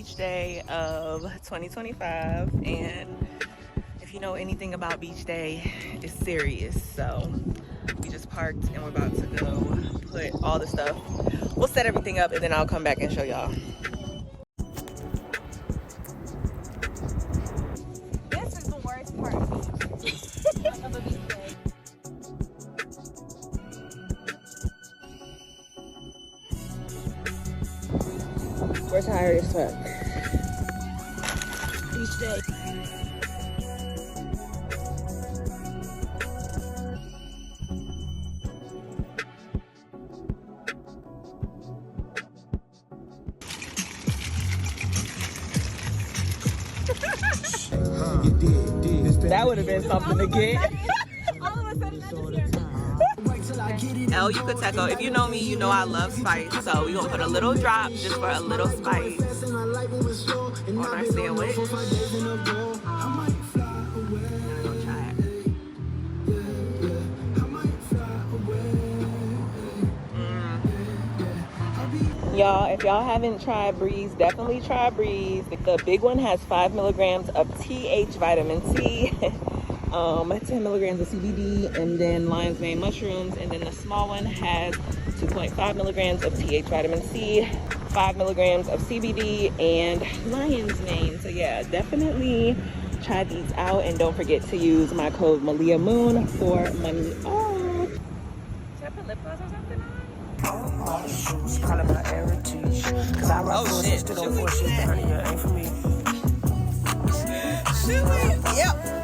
beach day of 2025, and if you know anything about beach day, it's serious. So we just parked and we're about to go put all the stuff. We'll set everything up and then I'll come back and show y'all. This is the worst part of a beach day. We're tired as fuck. Beach day. That would have been something to get. All of a sudden, I just hear El Yucateco. If you know me, you know I love spice. So we're gonna put a little drop just for a little spice on our sandwich. I'm gonna try it. Y'all, if y'all haven't tried Breeze, definitely try Breeze. The big one has 5 milligrams of TH vitamin C, 10 milligrams of CBD, and then lion's mane mushrooms. And then the small one has 2.5 milligrams of TH vitamin C, 5 milligrams of CBD, and lion's mane. So yeah, definitely try these out, and don't forget to use my code Malia Moon for money off. Should I put lip gloss or something on? Oh shit. Yep.